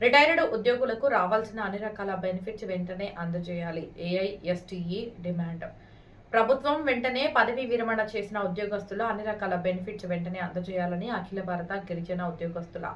Retired ఉద్యోగులకు రావాల్సిన అన్ని రకాల బెనిఫిట్స్ వెంటనే అందజేయాలి. ఏఐఎస్టీఈ డిమాండ్. ప్రభుత్వం వెంటనే పదవీ విరమణ చేసిన ఉద్యోగస్తుల అన్ని రకాల బెనిఫిట్స్ వెంటనే అందజేయాలని అఖిల భారత గిరిజన ఉద్యోగస్తుల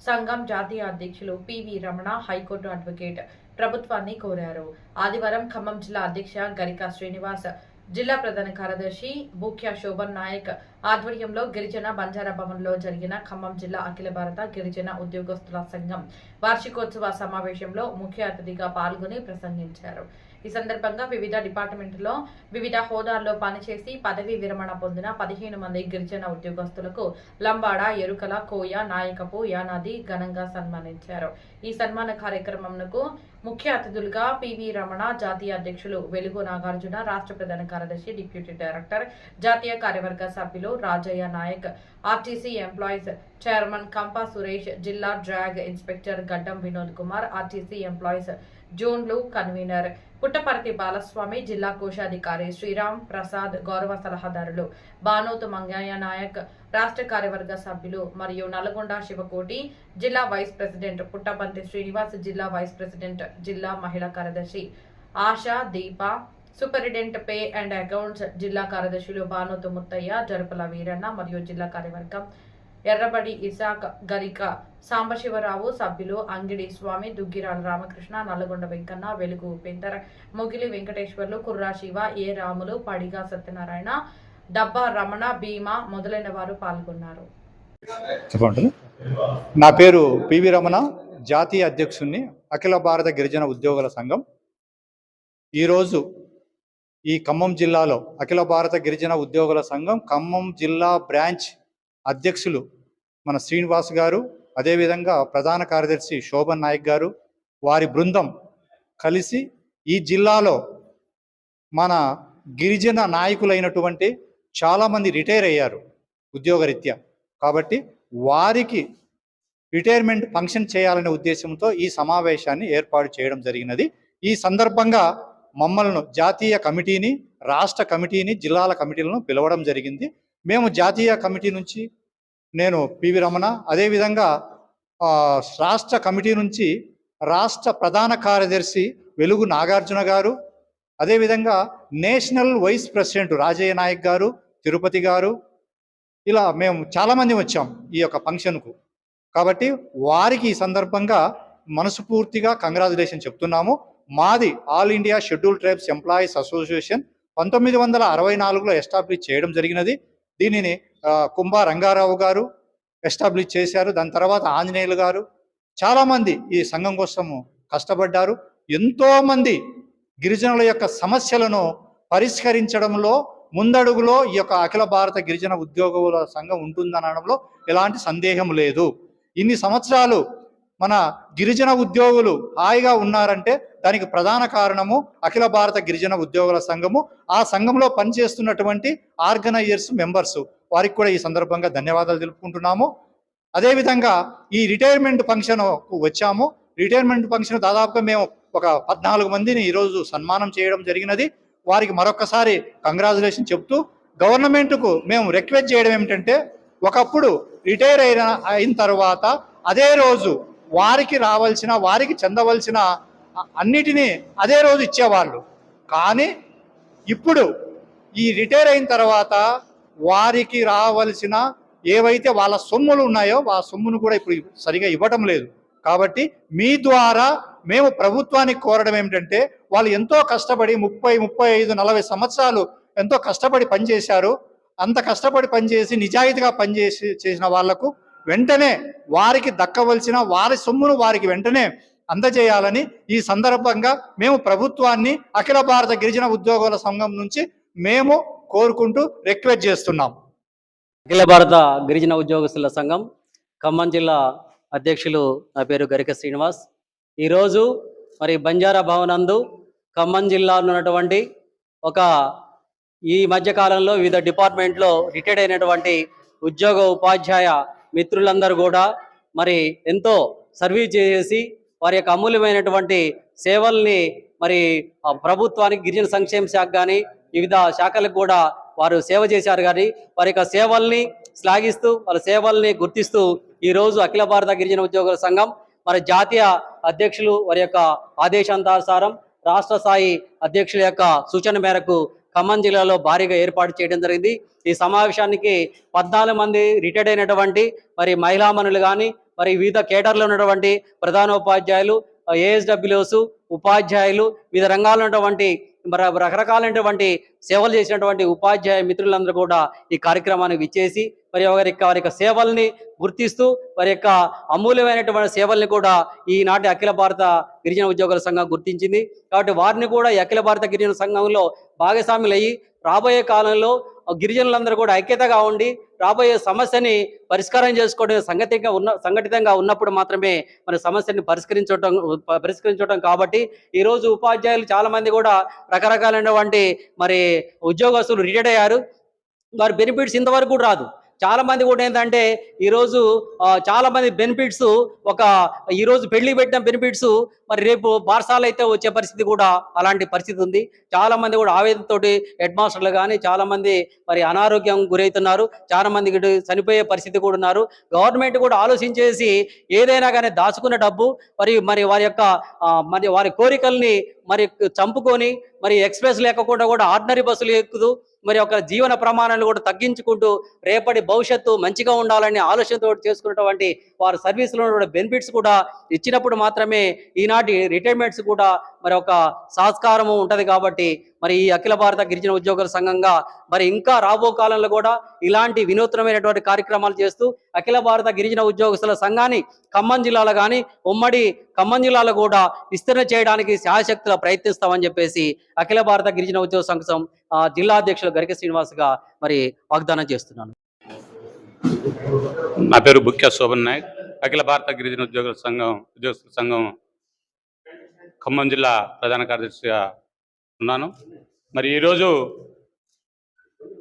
సంఘం జాతీయ అధ్యక్షులు పివి రమణ హైకోర్టు అడ్వకేట్ ప్రభుత్వాన్ని కోరారు. ఆదివారం ఖమ్మం జిల్లా అధ్యక్ష గరికా శ్రీనివాస్, జిల్లా ప్రధాన కార్యదర్శి బూక్యా శోభన్ నాయక్ ఆధ్వర్యంలో గిరిజన బంజారా భవన్లో జరిగిన ఖమ్మం జిల్లా అఖిల భారత గిరిజన ఉద్యోగస్తుల సంఘం వార్షికోత్సవ సమావేశంలో ముఖ్య అతిథిగా పాల్గొని ప్రసంగించారు. ఈ సందర్భంగా వివిధ డిపార్ట్మెంట్లో వివిధ హోదాల్లో పనిచేసి పదవీ విరమణ పొందిన 15 మంది గిరిజన ఉద్యోగస్తులకు లంబాడ, ఎరుకల, కోయ, నాయకపు, యానాది ఘనంగా సన్మానించారు. ఈ సన్మాన కార్యక్రమంకు ముఖ్య అతిథులుగా పివి రమణ, జాతీయ అధ్యక్షులు వెలుగు నాగార్జున, రాష్ట్ర ప్రధాన కార్యదర్శి, డిప్యూటీ డైరెక్టర్, జాతీయ కార్యవర్గ సభ్యులు Rajaiah Nayak, RTC employees chairman Kampa Suresh, జిల్లా drug inspector Gaddam Vinod Kumar, RTC employees జోన్లు కన్వీనర్ పుట్టపర్తి బాలస్వామి, జిల్లా కోశాధికారి శ్రీరామ్ ప్రసాద్, గౌరవ సలహాదారులు బానోత్ మంగయ్య నాయక్, రాష్ట్ర కార్యవర్గ సభ్యులు మరియు నల్గొండ శివకోటి జిల్లా వైస్ ప్రెసిడెంట్ పుట్టపర్తి శ్రీనివాస్, జిల్లా వైస్ ప్రెసిడెంట్, జిల్లా మహిళా కార్యదర్శి ఆశా దీప, సూపరింటెండెంట్ పే అండ్ అకౌంట్స్ జిల్లా కార్యదర్శులు బానోతు ముత్తయ్య, జరుపల వీరన్న మరియు జిల్లా కార్యవర్గం ఎర్రబడి ఇసాక్, గరిక సాంబశివరావు, సభ్యులు అంగిడి స్వామి, దుగ్గిరాల రామకృష్ణ, నల్లగొండ వెంకన్న, వెలుగు ఉపేందర్, మొగిలి వెంకటేశ్వర్లు, కుర్రా శివ, ఏ రాములు, పడిగా సత్యనారాయణ, డబ్బా రమణ, భీమా మొదలైన వారు పాల్గొన్నారు. చెప్పండి. నా పేరు పివి రమణ, జాతీయ అధ్యక్షుడిని, అఖిల భారత గిరిజన ఉద్యోగుల సంఘం. ఈరోజు ఈ ఖమ్మం జిల్లాలో అఖిల భారత గిరిజన ఉద్యోగుల సంఘం ఖమ్మం జిల్లా బ్రాంచ్ అధ్యక్షులు మన శ్రీనివాస్ గారు, అదేవిధంగా ప్రధాన కార్యదర్శి శోభన్ నాయక్ గారు, వారి బృందం కలిసి ఈ జిల్లాలో మన గిరిజన నాయకులైనటువంటి చాలామంది రిటైర్ అయ్యారు ఉద్యోగరీత్యా. కాబట్టి వారికి రిటైర్మెంట్ ఫంక్షన్ చేయాలనే ఉద్దేశంతో ఈ సమావేశాన్ని ఏర్పాటు చేయడం జరిగినది. ఈ సందర్భంగా మమ్మల్ని జాతీయ కమిటీని, రాష్ట్ర కమిటీని, జిల్లాల కమిటీలను పిలవడం జరిగింది. మేము జాతీయ కమిటీ నుంచి నేను పివి రమణ, అదేవిధంగా రాష్ట్ర కమిటీ నుంచి రాష్ట్ర ప్రధాన కార్యదర్శి వెలుగు నాగార్జున గారు, అదేవిధంగా national vice president Rajaiah Nayak గారు, తిరుపతి గారు, ఇలా మేము చాలామంది వచ్చాం ఈ యొక్క ఫంక్షన్కు. కాబట్టి వారికి ఈ సందర్భంగా మనస్ఫూర్తిగా కంగ్రాచులేషన్ చెప్తున్నాము. మాది all India scheduled tribes employees association 1964లో ఎస్టాబ్లిష్ చేయడం జరిగినది. దీనిని కుంభా రంగారావు గారు ఎస్టాబ్లిష్ చేశారు. దాని తర్వాత ఆంజనేయులు గారు, చాలామంది ఈ సంఘం కోసము కష్టపడ్డారు. ఎంతోమంది గిరిజనుల యొక్క సమస్యలను పరిష్కరించడంలో ముందడుగులో ఈ యొక్క అఖిల భారత గిరిజన ఉద్యోగుల సంఘం ఉంటుందనడంలో ఎలాంటి సందేహం లేదు. ఇన్ని సంవత్సరాలు మన గిరిజన ఉద్యోగులు హాయిగా ఉన్నారంటే దానికి ప్రధాన కారణము అఖిల భారత గిరిజన ఉద్యోగుల సంఘము. ఆ సంఘంలో పనిచేస్తున్నటువంటి ఆర్గనైజర్స్, మెంబర్స్, వారికి కూడా ఈ సందర్భంగా ధన్యవాదాలు తెలుపుకుంటున్నాము. అదేవిధంగా ఈ రిటైర్మెంట్ ఫంక్షన్కు వచ్చాము. రిటైర్మెంట్ ఫంక్షన్ దాదాపుగా మేము ఒక 14 మందిని ఈరోజు సన్మానం చేయడం జరిగినది. వారికి మరొకసారి కంగ్రాచులేషన్ చెప్తూ గవర్నమెంట్కు మేము రిక్వెస్ట్ చేయడం ఏమిటంటే, ఒకప్పుడు రిటైర్ అయిన తర్వాత అదే రోజు వారికి రావాల్సిన, వారికి చెందవలసిన అన్నిటినీ అదే రోజు ఇచ్చేవాళ్ళు. కానీ ఇప్పుడు ఈ రిటైర్ అయిన తర్వాత వారికి రావాల్సిన ఏవైతే వాళ్ళ సొమ్ములు ఉన్నాయో ఆ సొమ్మును కూడా ఇప్పుడు సరిగా ఇవ్వటం లేదు. కాబట్టి మీ ద్వారా మేము ప్రభుత్వానికి కోరడం ఏమిటంటే, వాళ్ళు ఎంతో కష్టపడి 30, 35, 40 సంవత్సరాలు ఎంతో కష్టపడి పనిచేశారు. అంత కష్టపడి పనిచేసి నిజాయితీగా చేసిన వాళ్లకు వెంటనే వారికి దక్కవలసిన వారి సొమ్మును వారికి వెంటనే అందజేయాలని ఈ సందర్భంగా మేము ప్రభుత్వాన్ని అఖిల భారత గిరిజన ఉద్యోగుల సంఘం నుంచి మేము కోరుకుంటూ రిక్వెస్ట్ చేస్తున్నాం. అఖిల భారత గిరిజన ఉద్యోగస్తుల సంఘం ఖమ్మం జిల్లా అధ్యక్షులు నా పేరు గరిక శ్రీనివాస్. ఈరోజు మరి బంజారా భవనందు ఖమ్మం జిల్లాలో ఉన్నటువంటి ఈ మధ్యకాలంలో వివిధ డిపార్ట్మెంట్లో రిటైర్డ్ అయినటువంటి ఉద్యోగ ఉపాధ్యాయ మిత్రులందరూ కూడా మరి ఎంతో సర్వీస్ చేసి వారి యొక్క అమూల్యమైనటువంటి సేవల్ని మరి ప్రభుత్వానికి, గిరిజన సంక్షేమ శాఖ కానీ వివిధ శాఖలకు కూడా వారు సేవ చేశారు. కానీ వారి యొక్క సేవల్ని శ్లాఘిస్తూ, వాళ్ళ సేవల్ని గుర్తిస్తూ ఈరోజు అఖిల భారత గిరిజన ఉద్యోగుల సంఘం మరి జాతీయ అధ్యక్షులు వారి యొక్క ఆదేశానుసారం రాష్ట్ర స్థాయి అధ్యక్షుల యొక్క సూచన మేరకు ఖమ్మం జిల్లాలో భారీగా ఏర్పాటు చేయడం జరిగింది. ఈ సమావేశానికి 14 మంది రిటైర్డ్ అయినటువంటి మరి మహిళామణులు కానీ మరి వివిధ కేటర్లో ఉన్నటువంటి ప్రధానోపాధ్యాయులు, ఏఎస్డబ్ల్యూస్, ఉపాధ్యాయులు, వివిధ రంగాల్లో ఉన్నటువంటి మరి రకరకాలైనటువంటి సేవలు చేసినటువంటి ఉపాధ్యాయ మిత్రులందరూ కూడా ఈ కార్యక్రమానికి విచ్చేసి మరి వారి యొక్క సేవల్ని గుర్తిస్తూ వారి యొక్క అమూల్యమైనటువంటి సేవల్ని కూడా ఈనాటి అఖిల భారత గిరిజన ఉద్యోగుల సంఘం గుర్తించింది. కాబట్టి వారిని కూడా ఈ అఖిల భారత గిరిజన సంఘంలో భాగస్వాములయ్యి రాబోయే కాలంలో గిరిజనులందరూ కూడా ఐక్యతగా ఉండి రాబోయే సమస్యని పరిష్కారం చేసుకోవడం సంఘటితంగా ఉన్నప్పుడు మాత్రమే మన సమస్యని పరిష్కరించడం కాబట్టి ఈరోజు ఉపాధ్యాయులు చాలా మంది కూడా రకరకాలైనటువంటి మరి ఉద్యోగస్తులు రిటైర్డ్ అయ్యారు. వారి బెనిఫిట్స్ ఇంతవరకు కూడా రాదు. చాలా మంది కూడా ఏంటంటే ఈరోజు చాలా మంది బెనిఫిట్స్ ఈరోజు పెళ్లి పెట్టిన బెనిఫిట్స్ మరి రేపు బార్సాలు అయితే వచ్చే పరిస్థితి కూడా అలాంటి పరిస్థితి ఉంది. చాలా మంది కూడా ఆవేదనతోటి హెడ్ మాస్టర్లు కానీ చాలా మంది మరి అనారోగ్యం గురవుతున్నారు. చాలా మంది చనిపోయే పరిస్థితి కూడా ఉన్నారు. గవర్నమెంట్ కూడా ఆలోచించేసి ఏదైనా కానీ దాచుకున్న డబ్బు మరి వారి కోరికల్ని మరి చంపుకొని మరి ఎక్స్ప్రెస్ లేకుండా కూడా ఆర్డినరీ బస్సులు ఎక్కుతూ మరి ఒక జీవన ప్రమాణాలు కూడా తగ్గించుకుంటూ రేపటి భవిష్యత్తు మంచిగా ఉండాలని ఆలోచనతో చేసుకున్నటువంటి వారి సర్వీసులో ఉన్న బెనిఫిట్స్ కూడా ఇచ్చినప్పుడు మాత్రమే ఈనాటి రిటైర్మెంట్స్ కూడా మరి ఒక సంస్కారము ఉంటుంది. కాబట్టి మరి ఈ అఖిల భారత గిరిజన ఉద్యోగుల సంఘంగా మరి ఇంకా రాబో కాలంలో కూడా ఇలాంటి వినూత్నమైనటువంటి కార్యక్రమాలు చేస్తూ అఖిల భారత గిరిజన ఉద్యోగస్తుల సంఘాన్ని ఖమ్మం జిల్లాలో కానీ ఉమ్మడి ఖమ్మం జిల్లాలో కూడా విస్తరణ చేయడానికి శాయశక్తుల ప్రయత్నిస్తామని చెప్పేసి అఖిల భారత గిరిజన ఉద్యోగ సంఘం జిల్లా అధ్యక్షులు గరిక శ్రీనివాస్గా మరి వాగ్దానం చేస్తున్నాను. నా పేరు బుక్యా శోభన్ నాయక్. అఖిల భారత గిరిజన ఉద్యోగస్తుల సంఘం ఖమ్మం జిల్లా ప్రధాన కార్యదర్శిగా ఉన్నాను. మరి ఈరోజు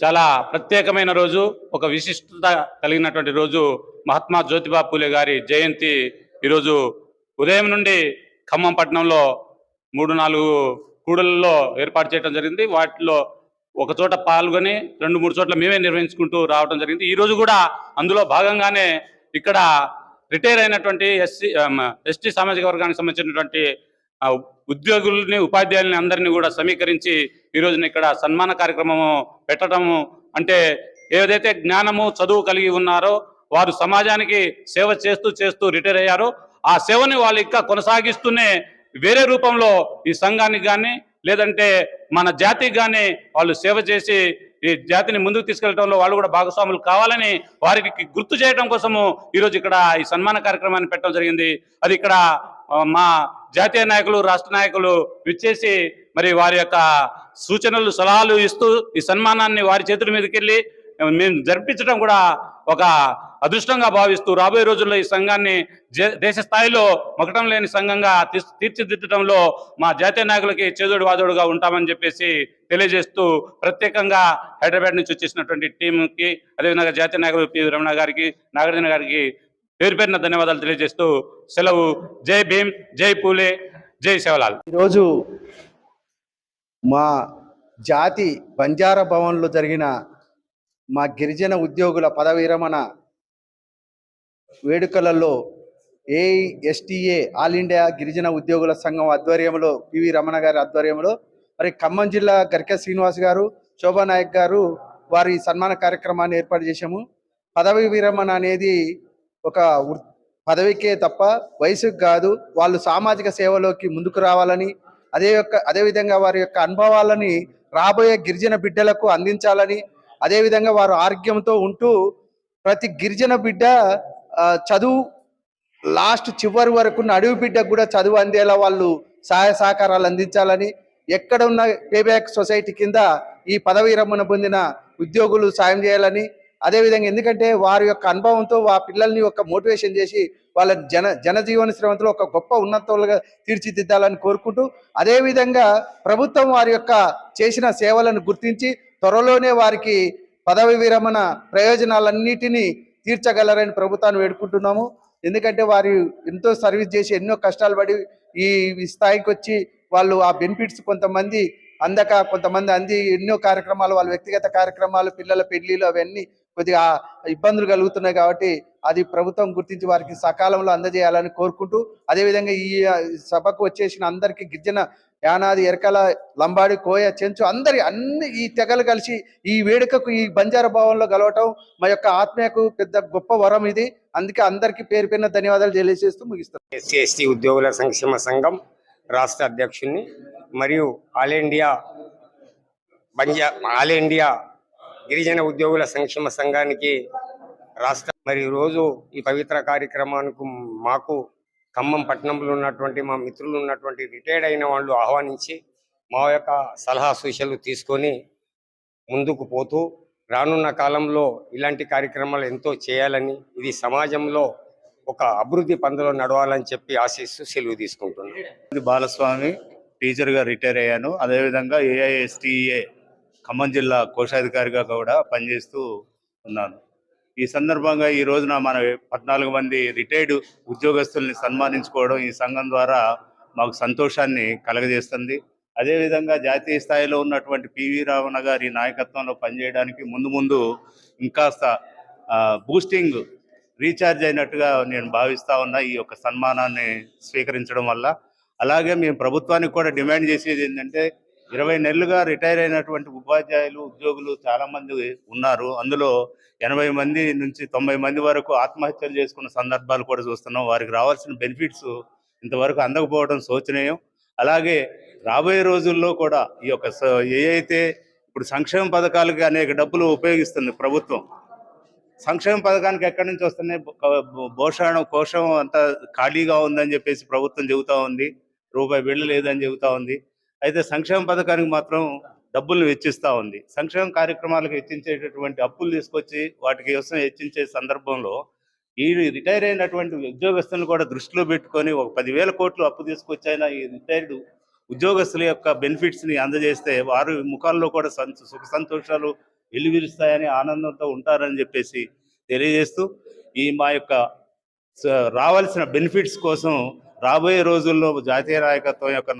చాలా ప్రత్యేకమైన రోజు, ఒక విశిష్టత కలిగినటువంటి రోజు. మహాత్మా జ్యోతిబా పూలే గారి జయంతి ఈరోజు ఉదయం నుండి ఖమ్మం పట్టణంలో 3-4 కూడళ్లలో ఏర్పాటు చేయడం జరిగింది. వాటిలో ఒక చోట పాల్గొని 2-3 చోట్ల మేమే నిర్వహించుకుంటూ రావడం జరిగింది. ఈరోజు కూడా అందులో భాగంగానే ఇక్కడ రిటైర్ అయినటువంటి ఎస్టీ సామాజిక వర్గానికి సంబంధించినటువంటి ఉద్యోగుల్ని, ఉపాధ్యాయుల్ని అందరినీ కూడా సమీకరించి ఈరోజున ఇక్కడ సన్మాన కార్యక్రమము పెట్టడము అంటే ఏదైతే జ్ఞానము, చదువు కలిగి ఉన్నారో వారు సమాజానికి సేవ చేస్తూ రిటైర్ అయ్యారో ఆ సేవని వాళ్ళు ఇంకా కొనసాగిస్తూనే వేరే రూపంలో ఈ సంఘానికి కానీ లేదంటే మన జాతికి కానీ వాళ్ళు సేవ చేసి ఈ జాతిని ముందుకు తీసుకెళ్లడంలో వాళ్ళు కూడా భాగస్వాములు కావాలని వారికి గుర్తు చేయడం కోసము ఈరోజు ఇక్కడ ఈ సన్మాన కార్యక్రమాన్ని పెట్టడం జరిగింది. అది ఇక్కడ మా జాతీయ నాయకులు, రాష్ట్ర నాయకులు విచ్చేసి మరి వారి యొక్క సూచనలు, సలహాలు ఇస్తూ ఈ సన్మానాన్ని వారి చేతుల మీదకి వెళ్ళి మేము జరిపించడం కూడా ఒక అదృష్టంగా భావిస్తూ రాబోయే రోజుల్లో ఈ సంఘాన్ని దేశ స్థాయిలో మొకటం లేని సంఘంగా తీర్చిదిద్దడంలో మా జాతీయ నాయకులకి చేదోడు వాదోడుగా ఉంటామని చెప్పేసి తెలియజేస్తూ ప్రత్యేకంగా హైదరాబాద్ నుంచి వచ్చేసినటువంటి టీంకి, అదేవిధంగా జాతీయ నాయకులు పి రమణ గారికి, నాగార్జున గారికి పేరు పేరున ధన్యవాదాలు తెలియజేస్తూ సెలవు. జై భీమ్, జై పూలే, జై శివలాల్. ఈరోజు మా జాతి బంజారా భవన్లో జరిగిన మా గిరిజన ఉద్యోగుల పదవి విరమణ వేడుకలలో ఏఐఎస్టీఏ ఆల్ ఇండియా గిరిజన ఉద్యోగుల సంఘం ఆధ్వర్యంలో పివి రమణ గారి ఆధ్వర్యంలో మరి ఖమ్మం జిల్లా గరిక శ్రీనివాస్ గారు, శోభా నాయక్ గారు వారి సన్మాన కార్యక్రమాన్ని ఏర్పాటు చేశాము. పదవి విరమణ అనేది ఒక పదవికే తప్ప వయసుకు కాదు. వాళ్ళు సామాజిక సేవలోకి ముందుకు రావాలని, అదేవిధంగా వారి యొక్క అనుభవాలని రాబోయే గిరిజన బిడ్డలకు అందించాలని, అదేవిధంగా వారు ఆరోగ్యంతో ఉంటూ ప్రతి గిరిజన బిడ్డ చదువు లాస్ట్ చివరి వరకు అడవి బిడ్డకు కూడా చదువు అందేలా వాళ్ళు సహాయ సహకారాలు అందించాలని, ఎక్కడ ఉన్న పేబ్యాక్ సొసైటీ కింద ఈ పదవి విరమణ పొందిన ఉద్యోగులు సాయం చేయాలని, అదేవిధంగా ఎందుకంటే వారి యొక్క అనుభవంతో ఆ పిల్లల్ని ఒక మోటివేషన్ చేసి వాళ్ళ జనజీవన శ్రమంలో ఒక గొప్ప ఉన్నతులుగా తీర్చిదిద్దాలని కోరుకుంటూ, అదేవిధంగా ప్రభుత్వం వారి యొక్క చేసిన సేవలను గుర్తించి త్వరలోనే వారికి పదవి విరమణ ప్రయోజనాలన్నిటినీ తీర్చగలరని ప్రభుత్వాన్ని వేడుకుంటున్నాము. ఎందుకంటే వారు ఎంతో సర్వీస్ చేసి ఎన్నో కష్టాలు పడి ఈ స్థాయికి వచ్చి వాళ్ళు ఆ బెనిఫిట్స్ కొంతమంది అందక, కొంతమంది అంది ఎన్నో కార్యక్రమాలు, వాళ్ళ వ్యక్తిగత కార్యక్రమాలు, పిల్లల పెళ్లిళ్ళు అవన్నీ కొద్దిగా ఇబ్బందులు కలుగుతున్నాయి. కాబట్టి అది ప్రభుత్వం గుర్తించి వారికి సకాలంలో అందజేయాలని కోరుకుంటూ, అదేవిధంగా ఈ సభకు వచ్చేసిన అందరికీ గిరిజన యానాది, ఎరకల, లంబాడి, కోయ, చెంచు అన్ని ఈ తెగలు కలిసి ఈ వేడుకకు ఈ బంజారా భవన్లో కలవటం మా యొక్క ఆత్మీయకు పెద్ద గొప్ప వరం ఇది. అందుకే అందరికీ పేరు పేరున ధన్యవాదాలు తెలియజేస్తూ ముగిస్తాం. ఎస్సీ ఎస్టీ ఉద్యోగుల సంక్షేమ సంఘం రాష్ట్ర అధ్యక్షుడిని మరియు ఆల్ ఇండియా గిరిజన ఉద్యోగుల సంక్షేమ సంఘానికి రాష్ట్ర మరి రోజు ఈ పవిత్ర కార్యక్రమానికి మాకు ఖమ్మం పట్టణంలో ఉన్నటువంటి మా మిత్రులు ఉన్నటువంటి రిటైర్డ్ అయిన వాళ్ళు ఆహ్వానించి మా యొక్క సలహా సూచనలు తీసుకొని ముందుకు పోతూ రానున్న కాలంలో ఇలాంటి కార్యక్రమాలు ఎంతో చేయాలని, ఇది సమాజంలో ఒక అభివృద్ధి పందులో నడవాలని చెప్పి ఆశిస్తూ సెలవు తీసుకుంటున్నాను. బాలస్వామి, టీచర్గా రిటైర్ అయ్యాను. అదేవిధంగా ఏఐఎస్టీఏ ఖమ్మం జిల్లా కోశాధికారిగా కూడా పనిచేస్తూ ఉన్నాను. ఈ సందర్భంగా ఈ రోజున మన 14 మంది రిటైర్డ్ ఉద్యోగస్తుల్ని సన్మానించుకోవడం ఈ సంఘం ద్వారా మాకు సంతోషాన్ని కలగజేస్తుంది. అదేవిధంగా జాతీయ స్థాయిలో ఉన్నటువంటి పివి రమణ గారి నాయకత్వంలో పనిచేయడానికి ముందు ఇంకాస్త బూస్టింగ్ రీఛార్జ్ అయినట్టుగా నేను భావిస్తా ఉన్నా ఈ యొక్క సన్మానాన్ని స్వీకరించడం వల్ల. అలాగే మేము ప్రభుత్వానికి కూడా డిమాండ్ చేసేది ఏంటంటే 20 నెలలుగా రిటైర్ అయినటువంటి ఉపాధ్యాయులు, ఉద్యోగులు చాలామంది ఉన్నారు. అందులో 80 మంది నుంచి 90 మంది వరకు ఆత్మహత్యలు చేసుకున్న సందర్భాలు కూడా చూస్తున్నాం. వారికి రావాల్సిన బెనిఫిట్స్ ఇంతవరకు అందకపోవడం శోచనీయం. అలాగే రాబోయే రోజుల్లో కూడా ఈ యొక్క ఏవైతే ఇప్పుడు సంక్షేమ పథకాలకి అనేక డబ్బులు ఉపయోగిస్తుంది ప్రభుత్వం, సంక్షేమ పథకానికి ఎక్కడి నుంచి వస్తున్నాయి? కోశం అంతా ఖాళీగా ఉందని చెప్పేసి ప్రభుత్వం చెబుతా ఉంది. రూపాయి బిళ్ళ లేదని చెబుతా ఉంది. అయితే సంక్షేమ పథకానికి మాత్రం డబ్బులు వెచ్చిస్తూ ఉంది. సంక్షేమ కార్యక్రమాలకు హెచ్చించేటటువంటి అప్పులు తీసుకొచ్చి వాటికి కోసం హెచ్చించే సందర్భంలో ఈ రిటైర్ అయినటువంటి ఉద్యోగస్తులను కూడా దృష్టిలో పెట్టుకొని ఒక 10,000 కోట్లు అప్పు తీసుకొచ్చైనా ఈ రిటైర్డ్ ఉద్యోగస్తుల యొక్క బెనిఫిట్స్ని అందజేస్తే వారి ముఖాల్లో కూడా సుఖ సంతోషాలు వెల్లివిరుస్తాయని, ఆనందంతో ఉంటారని చెప్పేసి తెలియజేస్తూ ఈ మా యొక్క రావాల్సిన బెనిఫిట్స్ కోసం రాబోయే రోజుల్లో జాతీయ నాయకత్వం యొక్క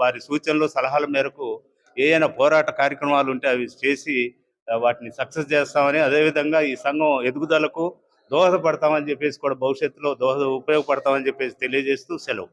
వారి సూచనలు, సలహాల మేరకు ఏదైనా పోరాట కార్యక్రమాలు ఉంటే అవి చేసి వాటిని సక్సెస్ చేస్తామని, అదేవిధంగా ఈ సంఘం ఎదుగుదలకు దోహదపడతామని చెప్పేసి కూడా భవిష్యత్తులో ఉపయోగపడతామని చెప్పేసి తెలియజేస్తూ సెలవు.